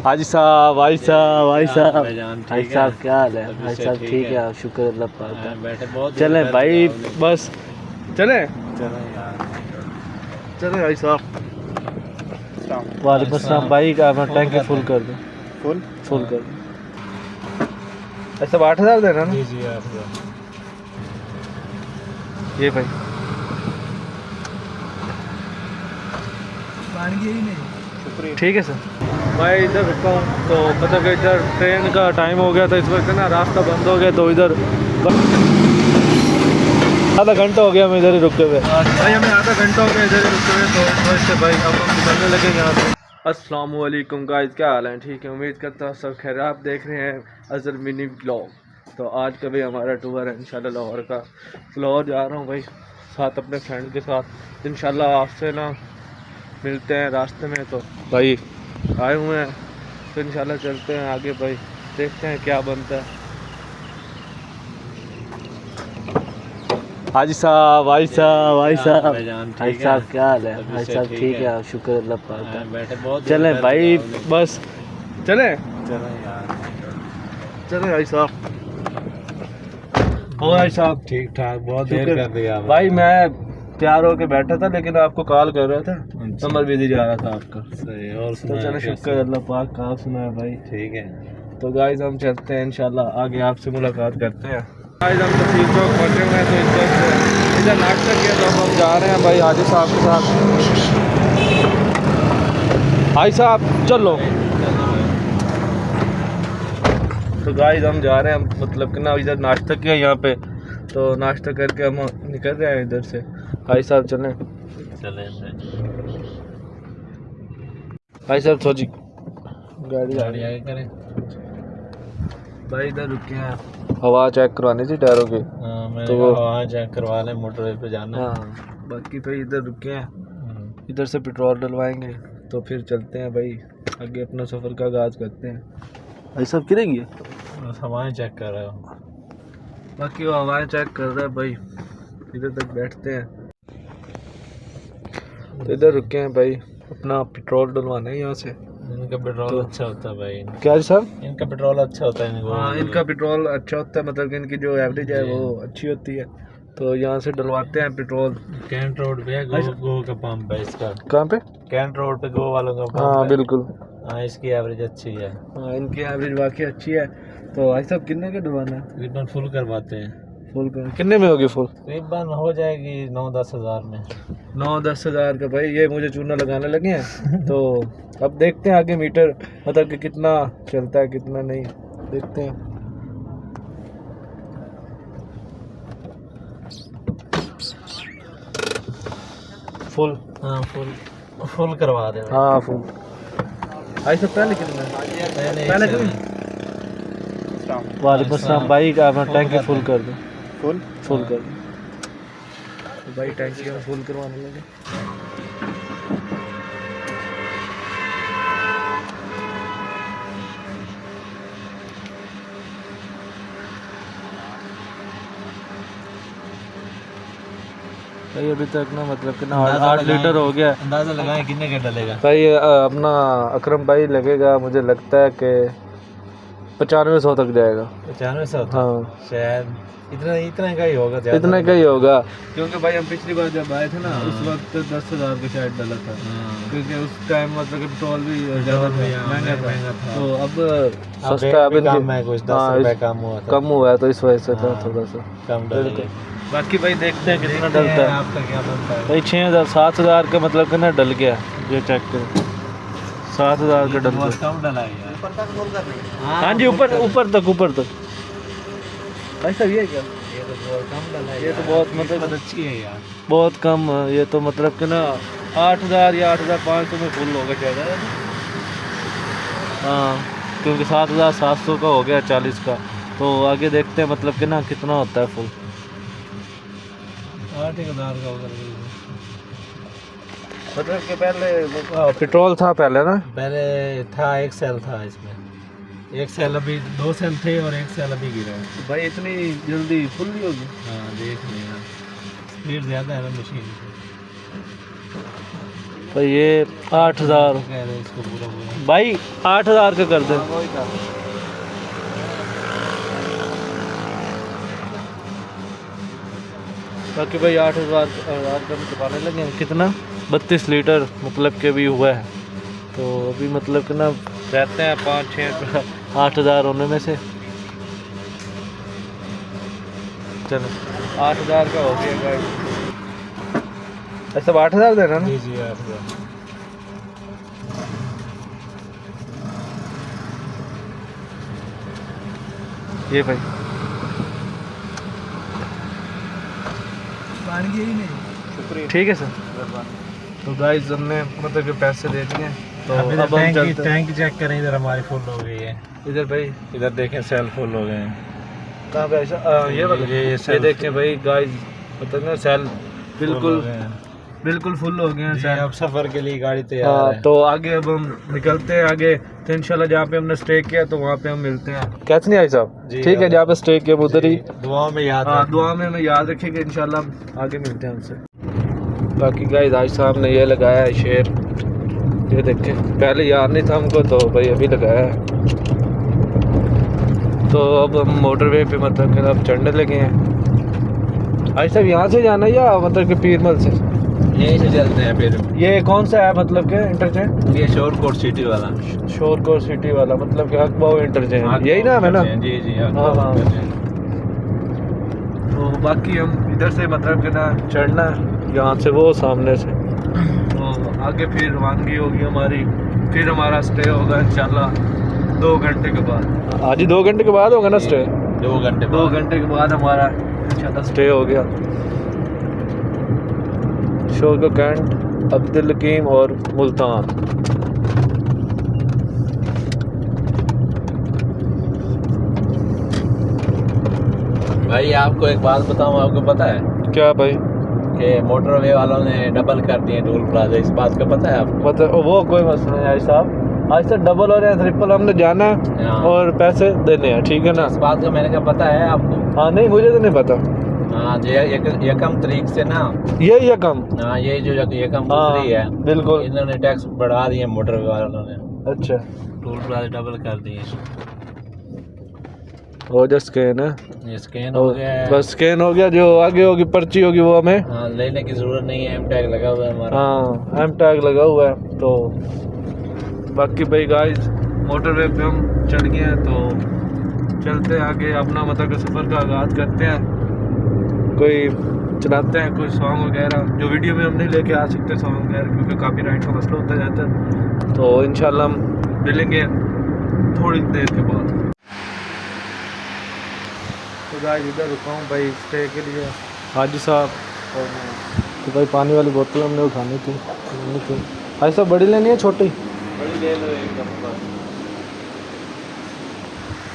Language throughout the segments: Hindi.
हाजी साहब, भाई साहब, भाई साहब, भाई ठीक साहब है। क्या हाल है? अभी भाई से साहब ठीक ठीक है। है, शुक्र अल्लाह पाक का। बैठे बहुत चले भाई, बस चले चलो यार। चले भाई साहब। वालेकुम अस्सलाम भाई, का मैं टैंकी फुल कर दूँ? फुल कर दूँ। ऐसा 8,000 देना ना? जी जी यार। ये भाई ठीक है सर। भाई इधर रुका हूँ तो मतलब कि इधर ट्रेन का टाइम हो गया था इस वक्त ना, रास्ता बंद हो गया तो इधर आधा घंटा हो गया हम इधर ही रुके हुए। भाई हमें आधा घंटा हो गया इधर ही रुके हुए, तो इस वजह से भाई अब हम निकलने लगे यहाँ से। अस्सलाम वालेकुम गाइस, क्या हाल है? ठीक है, उम्मीद करता हूँ सब खैर। आप देख रहे हैं अज़र मिनी ब्लॉग। तो आज का भी हमारा टूर है इंशाल्लाह लाहौर का। लाहौर जा रहा हूँ भाई साथ अपने फ्रेंड के साथ। इंशाल्लाह आपसे ना मिलते हैं रास्ते में। तो भाई आए हुए हैं तो इंशाल्लाह चलते हैं आगे भाई, देखते हैं क्या बनता है। हाजी साहब, भाई साहब, भाई साहब, भाई साहब क्या हाल है? भाई साहब ठीक है, शुक्र अल्लाह पाक का। बैठे बहुत चले भाई, बस चले चलो यार। चले भाई साहब। हो भाई साहब ठीक ठाक, बहुत देर शुक्र। कर दिया भाई मैं तैयार होके बैठा था लेकिन आपको कॉल कर रहा था, अच्छा। नंबर बिजी जा रहा था आपका। सही। और तो चलो शुक्र अल्लाह पाक का, आप सुना है भाई। ठीक है। तो गाइस हम चलते हैं इंशाल्लाह आगे, आपसे मुलाकात करते हैं। गाइस हम तो सीट चौक पहुँचे हुए हैं, तो इस वक्त इधर नाश्ता किया तो हम जा रहे हैं भाई हाजी साहब के साथ। भाई साहब चलो। तो गाइस हम जा रहे हैं, मतलब कि ना इधर नाश्ता किया यहाँ पे, तो नाश्ता करके हम निकल रहे हैं इधर से। भाई साहब चलें? चले भाई साहब सोची गाड़ी गाड़ी आगे करें। भाई इधर रुके हैं, हवा चेक करवानी थी टायरों की। हाँ, मैंने तो कहा वहाँ चेक करवा लें, मोटरवे पे जाना है। हाँ बाकी भाई इधर रुके हैं, इधर से पेट्रोल डलवाएंगे तो फिर चलते हैं भाई आगे, अपना सफ़र का आगाज़ करते हैं। भाई साहब किधर गए? बस हवाएं चेक कर रहे हो। बाकी वो हवाएं चेक कर रहा है भाई, इधर तक बैठते हैं। तो इधर रुके हैं भाई, अपना पेट्रोल डलवाना है यहाँ से। इनका पेट्रोल तो अच्छा होता है भाई। क्या जी साहब? इनका पेट्रोल अच्छा होता है इनको। हाँ इनका पेट्रोल अच्छा होता है, मतलब कि इनकी जो एवरेज है वो अच्छी होती है। तो यहाँ से डलवाते हैं पेट्रोल। कैंट रोड पे है गो का पंप है इसका। कहाँ पे? कैंट रोड पे गो वालों का पंप हाँ है। बिल्कुल। हाँ, इसकी एवरेज अच्छी है। हाँ इनकी एवरेज वाकई अच्छी है। तो भाई साहब कितने का डलवाना है? तकरीबन फुल करवाते हैं। फुल का कितने में होगी फुल? तकरीबन हो जाएगी 9-10 हज़ार में। 9-10 हज़ार का भाई, ये मुझे चूना लगाने लगे हैं। तो अब देखते हैं आगे मीटर, मतलब कि कितना चलता है कितना नहीं, देखते हैं। फुल? हाँ फुल करवा दे। हाँ फुल। भाई सब पहले कितना है? पहले कितना? वालेकुम अस्सलाम भाई, का मैं टैंकी फुल कर दूँ? फुल कर दूँ। तो भाई टैंकी हम फुल करवाने लगे। भाई अभी तक ना मतलब कि ना 8 लीटर हो गया। अंदाजा लगाएं कितने का डलेगा। भाई अपना अकरम भाई लगेगा, मुझे लगता है कि 9500 तक जाएगा। 9500? हाँ शायद इतना का ही होगा। इतने का ही होगा, क्योंकि भाई हम पिछली बार जब आए थे ना उस वक्त 10,000 का शायद डला था। क्योंकि उस टाइम मतलब कि पेट्रोल भी ज़्यादा महंगा था। तो अब सस्ता है, अब कम है, कुछ 10 रुपए कम हुआ है, तो इस वजह से था थोड़ा सा कम डलेगा। बाकी भाई देखते हैं कितना डलता है। आपका क्या बनता है? भाई 6,000-7,000 का मतलब कि ना डल गया, ये चेक करें 7,000 का डल गया। कम डला है यार। हाँ जी ऊपर तक। भाई साहब ये क्या? ये तो बहुत कम डला है। ये तो बहुत मतलब अच्छी है यार। बहुत कम है। ये तो मतलब कि ना 8,000 या 8,500 में फुल होगा ज़्यादा। हाँ क्योंकि 7,700 का हो गया 40 का। तो आगे देखते हैं मतलब कि ना कितना होता है फुल। 8,000 का होगा मतलब कि पहले पेट्रोल था पहले ना? पहले था, एक सेल था इसमें। एक सेल अभी 2 सेल थे और एक सेल अभी गिरा है। तो भाई इतनी जल्दी फुल नहीं होगी? हाँ देख लिया, स्पीड ज़्यादा है ना मशीन की। भाई ये 8,000 कह रहे हैं इसको पूरा पूरा। भाई 8,000 का कर दे। बाकी भाई 8,000 का चुकाने लगे हैं। कितना 32 लीटर मतलब के भी हुआ है। तो अभी मतलब कि ना रहते हैं 5-6 8,000 होने में से। चलो 8,000 का हो गया गाइस। सब 8,000 देना ना। जी जी 8,000। ये भाई शुक्रिया। ठीक है सर। तो गाइस हमने मतलब कि पैसे दे दिए। तो अब अब हम चलते टैंक चेक करें, इधर हमारी फुल हो गई है। इधर भाई इधर देखें सेल फुल हो गए हैं। कहाँ पे ऐसा ये वाला ये देखें भाई गाइस मतलब ना सेल बिल्कुल बिल्कुल फुल हो गए हैं सेल। अब सफर के लिए गाड़ी तैयार हाँ है। तो आगे अब हम निकलते हैं आगे। तो इंशाल्लाह जहाँ पे हमने स्टे किया तो वहाँ पे हम मिलते हैं। कैसे नहीं आई साहब? ठीक है जहाँ पे स्टे किया उधर ही दुआ में याद हाँ दुआ में हमें याद रखेंगे। इंशाल्लाह आगे मिलते हैं हमसे। बाकी गाइस आज साहब ने ये लगाया है शेर, ये देखें पहले याद नहीं था हमको तो भाई अभी लगाया है। तो अब हम मोटरवे पे मतलब कि अब चढ़ने लगे हैं। आज साहब यहाँ से जाना है या मतलब कि पीरमल से? यहीं से चलते हैं फिर। ये कौन सा है मतलब के इंटरचेंज? ये शोरकोट सिटी वाला। शोरकोट सिटी वाला मतलब कि हकबाव इंटरचेंज यही नाम है ना? जी जी हाँ हाँ। तो बाकी हम इधर से मतलब कि ना चढ़ना है यहाँ से वो सामने से। तो आगे फिर रवानगी होगी हमारी। फिर हमारा स्टे होगा इंशाल्लाह 2 घंटे के बाद। आज ही 2 घंटे के बाद होगा ना स्टे? 2 घंटे 2 घंटे के बाद हमारा इंशाल्लाह स्टे हो गया। शोरकोट कैंट, अब्दुल हकीम और मुल्तान। भाई आपको एक बात बताऊं, आपको पता है क्या भाई? कि मोटरवे वालों ने डबल कर दिए टोल प्लाजा, इस बात का पता है आपको? मतलब वो कोई मसला नहीं है साहब। आज तक डबल और या ट्रिपल हमने जाना है हाँ। और पैसे देने हैं, ठीक है ना? इस बात का मैंने कहा पता है आपको? हाँ नहीं मुझे तो नहीं पता। हाँ यकम तारीख से ना ये कम हाँ ये जो यकम हाँ गुजरी है बिल्कुल। इन्होंने टैक्स बढ़ा दिए मोटरवे वालों ने। अच्छा टोल प्लाजा डबल कर दिए। हो जा स्कैन है, ये स्कैन हो गया है। बस स्कैन हो गया। जो आगे होगी पर्ची होगी वो हमें हाँ लेने की जरूरत नहीं है, एम टैग लगा हुआ है हमारा। हाँ एम टैग लगा हुआ है। तो बाकी भाई गाइस मोटरवे पे हम चढ़ गए हैं तो चलते हैं आगे अपना मतलब कि सफ़र का आगाज़ करते हैं। कोई चलाते हैं कोई सॉन्ग वगैरह जो वीडियो में हम नहीं लेके आ सकते सॉन्ग वगैरह क्योंकि कॉपीराइट का मसला होता जाता है। तो इंशाल्लाह हम मिलेंगे थोड़ी देर के बाद। तो गाइस इधर रुका हूँ भाई स्टे के लिए हाजी साहब और मैं। तो भाई पानी वाली बोतल हमने उठानी थी भाई साहब। बड़ी लेनी है छोटी? बड़ी ले लो एकदम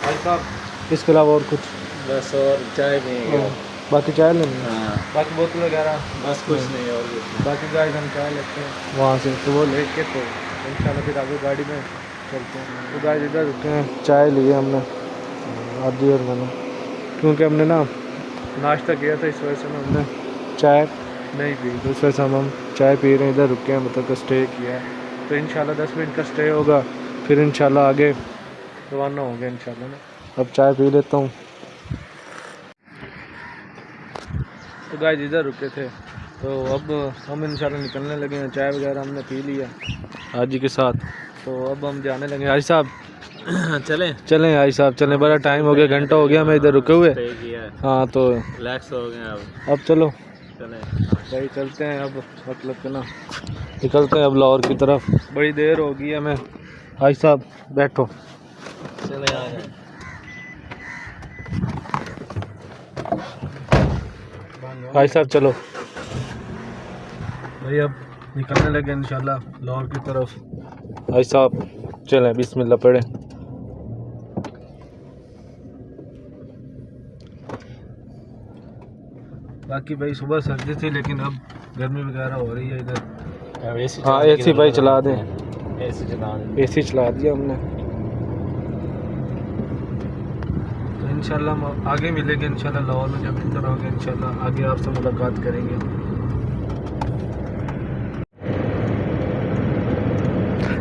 भाई साहब। इसके अलावा और कुछ? बस और चाय पिएंगे। बाकी चाय लेनी है? हाँ बाकी बोतल वगैरह बस कुछ नहीं और कुछ नहीं। बाकी गाइस हम चाय लेते हैं वहाँ से तो वो लेके तो इंशाल्लाह फिर आगे गाड़ी में चलते हैं। तो गाइस इधर रुके हैं, चाय लिए हमने आदि और मैंने क्योंकि हमने ना नाश्ता किया था इस वजह से ना हमने चाय नहीं पी। तो इस वजह से हम चाय पी रहे हैं। इधर रुके हैं मतलब स्टे किया है। तो इंशाल्लाह 10 मिनट का स्टे होगा फिर इंशाल्लाह आगे रवाना हो गया इंशाल्लाह ना। अब चाय पी लेता हूँ। तो गाइस इधर रुके थे तो अब हम इंशाल्लाह निकलने लगे हैं। चाय वगैरह हमने पी लिया हाजी के साथ। तो अब हम जाने लगे। हाजी साहब चलें हाजी साहब चलें। बड़ा टाइम हो गया, घंटा हो गया हमें इधर रुके हुए। हाँ तो रिलैक्स हो गए अब चलो चले भाई चलते हैं। अब मतलब कि ना निकलते हैं अब लाहौर की तरफ। बड़ी देर हो गई है हमें। हाजी साहब बैठो। चले आ गए। भाई साहब चलो भाई अब निकलने लगे इंशाल्लाह लाहौर की तरफ। भाई साहब चलें बिस्मिल्लाह पढ़ें। बाकी भाई सुबह सर्दी थी लेकिन अब गर्मी वगैरह हो रही है इधर। हाँ एसी भाई चला दें। एसी चला दिया हमने। तो इंशाल्लाह हम आगे मिलेंगे इंशाल्लाह लाहौर में जब इंटर होंगे इंशाल्लाह आगे आपसे मुलाकात करेंगे।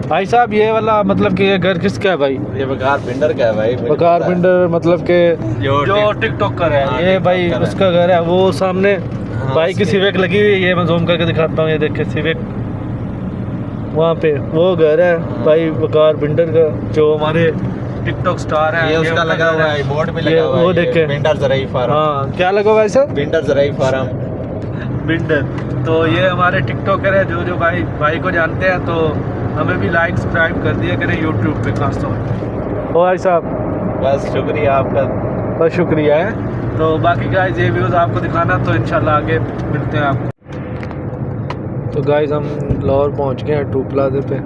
भाई साहब ये वाला मतलब कि ये घर किसका है भाई? ये बकार पिंडर का है भाई। बकार पिंडर मतलब कि जो टिकटॉकर है ये भाई उसका घर है। वो सामने भाई की सिविक लगी हुई है, ये मैं जूम करके दिखाता हूँ। ये देखिए सिविक, वहाँ पे वो घर है भाई बकार पिंडर का, जो हमारे टिकटॉक स्टार है। ये उसका लगा हुआ है, बोर्ड पे लगा हुआ है। वो देखे पिंडर जराई फार्म। हाँ क्या लगा हुआ है सर? पिंडर जराई फार्म। बिंडर। तो ये हमारे टिकटॉकर है, जो भाई को जानते हैं तो हमें भी लाइक सब्सक्राइब कर दिया करें यूट्यूब पे खास तौर पर। ओ भाई साहब बस शुक्रिया आपका। बहुत शुक्रिया है। तो बाकी गाइस ये व्यूज़ आपको दिखाना तो इंशाल्लाह आगे मिलते हैं आपको। तो गाइस हम लाहौर पहुंच गए हैं टू प्लाजे पे।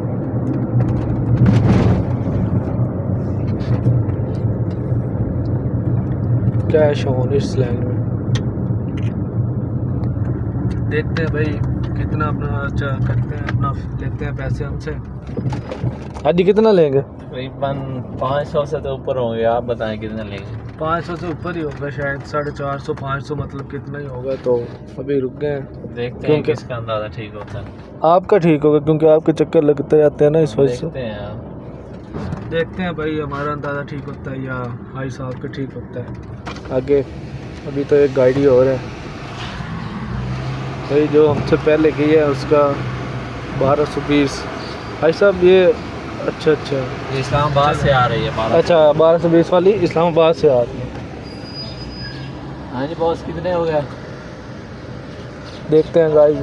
कैश ऑन इस स्लैंग में देखते हैं भाई कितना अपना करते हैं, अपना लेते हैं पैसे हमसे। आज कितना लेंगे? तकरीबन 500 से तो ऊपर होंगे। आप बताएं कितना लेंगे? 500 से ऊपर ही होगा शायद, 450 500 मतलब कितना ही होगा। तो अभी रुक गए हैं, देखते हैं किसका अंदाज़ा ठीक होता है। आपका ठीक होगा क्योंकि आपके चक्कर लगते रहते हैं ना, इस वजह से। देखते हैं भाई हमारा अंदाज़ा ठीक होता है या भाई साहब का ठीक होता है आगे। अभी तो एक गाड़ी और है भाई जो हमसे पहले गई है, उसका 1220। भाई साहब ये अच्छा ये इस्लामाबाद से आ रही है। अच्छा 1220 वाली इस्लामाबाद से आ रही है। हाँ जी बॉस कितने हो गए? देखते हैं गाइस।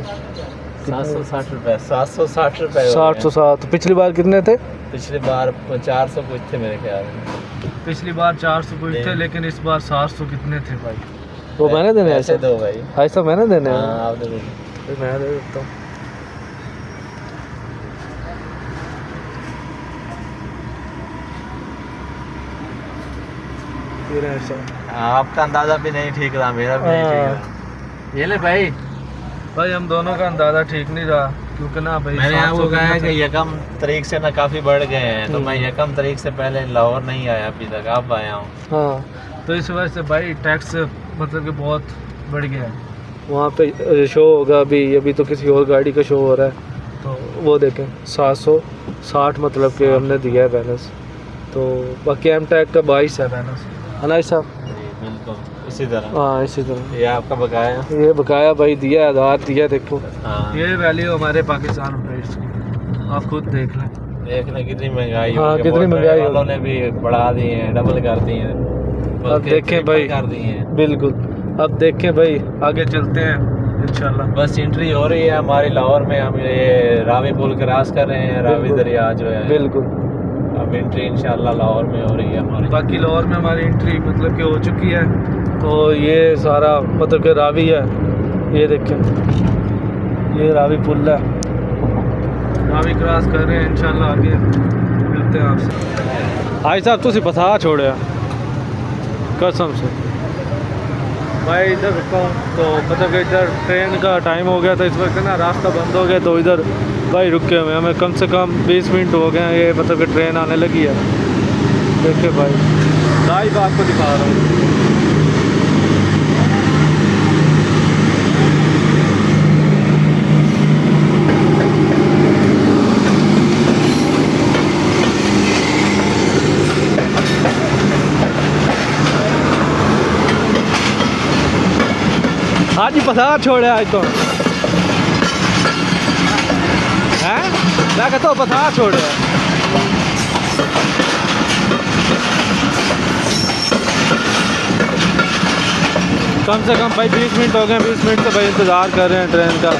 760 रुपये। 760 रुपये। 707। पिछली बार कितने थे? पिछली बार 400 कुछ थे मेरे ख्याल में। पिछली बार 400 कुछ थे, लेकिन इस बार 700 कितने थे भाई? वो मैंने देने हैं? ऐसे दो भाई। ऐसा मैंने देने हैं? हाँ आप दे दो। मैं दे देता हूँ। आपका अंदाज़ा भी नहीं ठीक रहा, मेरा भी नहीं ठीक रहा। ये ले भाई। भाई हम दोनों का अंदाज़ा ठीक नहीं रहा क्योंकि ना भाई मैंने आपको कहा है कि यकम तारीख से ना काफ़ी बढ़ गए हैं, तो मैं यकम तारीख से पहले लाहौर नहीं आया अभी तक, अब आया हूँ। हाँ तो इस वजह से भाई टैक्स मतलब कि बहुत बढ़ गया है। वहाँ पे शो होगा अभी तो किसी और गाड़ी का शो हो रहा है। तो वो देखें 760 मतलब कि हमने दिया है बैलेंस। तो बाकी एम टैग का 22 है बैलेंस, है ना साहब? बिल्कुल इसी तरह। हाँ इसी तरह। ये आपका बकाया? ये बकाया भाई दिया है, आधार दिया। देखो हाँ। ये वैल्यू हमारे पाकिस्तान रुपीस की, आप खुद देख लें। देख लें कितनी महंगाई। हाँ कितनी महंगाई वालों ने भी बढ़ा दी है, डबल कर दी है। अब देखें भाई, कर दी है बिल्कुल। अब देखें भाई आगे चलते हैं इंशाल्लाह। बस एंट्री हो रही है हमारी लाहौर में। हम ये रावी पुल क्रॉस कर रहे हैं, रावी दरिया जो है। बिल्कुल। अब एंट्री इंशाल्लाह लाहौर में हो रही है हमारी। बाकी लाहौर में हमारी एंट्री मतलब कि हो चुकी है। तो ये सारा मतलब कि रावी है, ये देखें ये रावी पुल है, रावी क्रॉस कर रहे हैं। इंशाल्लाह आगे मिलते हैं आपसे। भाई साहब तुसी बता छोड़े कसम से भाई, इधर रुका हूँ तो मतलब कि इधर ट्रेन का टाइम हो गया था, इस वक्त ना रास्ता बंद हो गया। तो इधर भाई रुके हुए हमें कम से कम 20 मिनट हो गए हैं। ये मतलब कि ट्रेन आने लगी है। देखिए भाई लाइव आपको दिखा रहा हूँ। आज ही पता छोड़े आज तो हैं, मैं कहता हूँ पता छोड़े। कम से कम भाई 20 मिनट हो गए। 20 मिनट से भाई इंतज़ार कर रहे हैं ट्रेन का।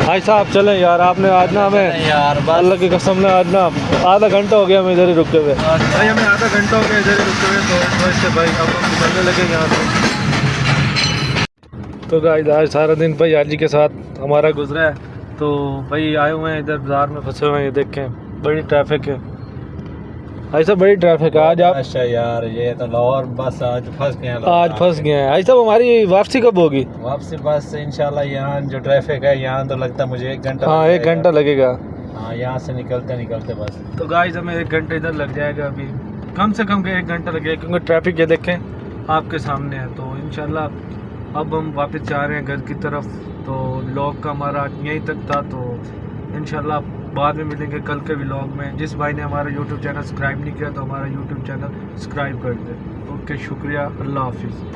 भाई साहब चलें यार, आपने आज ना हमें यार अल्लाह की कसम ने आज ना आधा घंटा हो गया हमें इधर ही रुके हुए। भाई हमें आधा घंटा हो गया इधर ही रुके हुए। तो इससे भाई अब हम निकलने लगे यहाँ से। तो गाइस आज सारा दिन भाई आज जी के साथ हमारा गुजरा है। तो भाई आए हुए हैं इधर बाज़ार में फंसे हुए हैं। ये देखें बड़ी ट्रैफिक है, ऐसा बड़ी ट्रैफिक है आज। आप अच्छा यार ये तो लाहौर बस आज फंस गए हैं। आज फंस गए हैं। ऐसा हमारी वापसी कब होगी? वापसी बस इंशाल्लाह यहाँ जो ट्रैफिक है यहाँ तो लगता है मुझे 1 घंटा। हाँ 1 घंटा लगेगा। हाँ यहाँ से निकलते निकलते बस। तो गाइस हमें 1 घंटा इधर लग जाएगा अभी, कम से कम 1 घंटा लगेगा क्योंकि ट्रैफिक ये देखें आपके सामने है। तो इंशाल्लाह अब हम वापस जा रहे हैं घर की तरफ। तो व्लॉग का हमारा यहीं तक था। तो इंशाल्लाह बाद में मिलेंगे कल के व्लॉग में। जिस भाई ने हमारा यूट्यूब चैनल सब्सक्राइब नहीं किया तो हमारा यूट्यूब चैनल सब्सक्राइब कर दे। ओके, शुक्रिया, अल्लाह हाफिज़।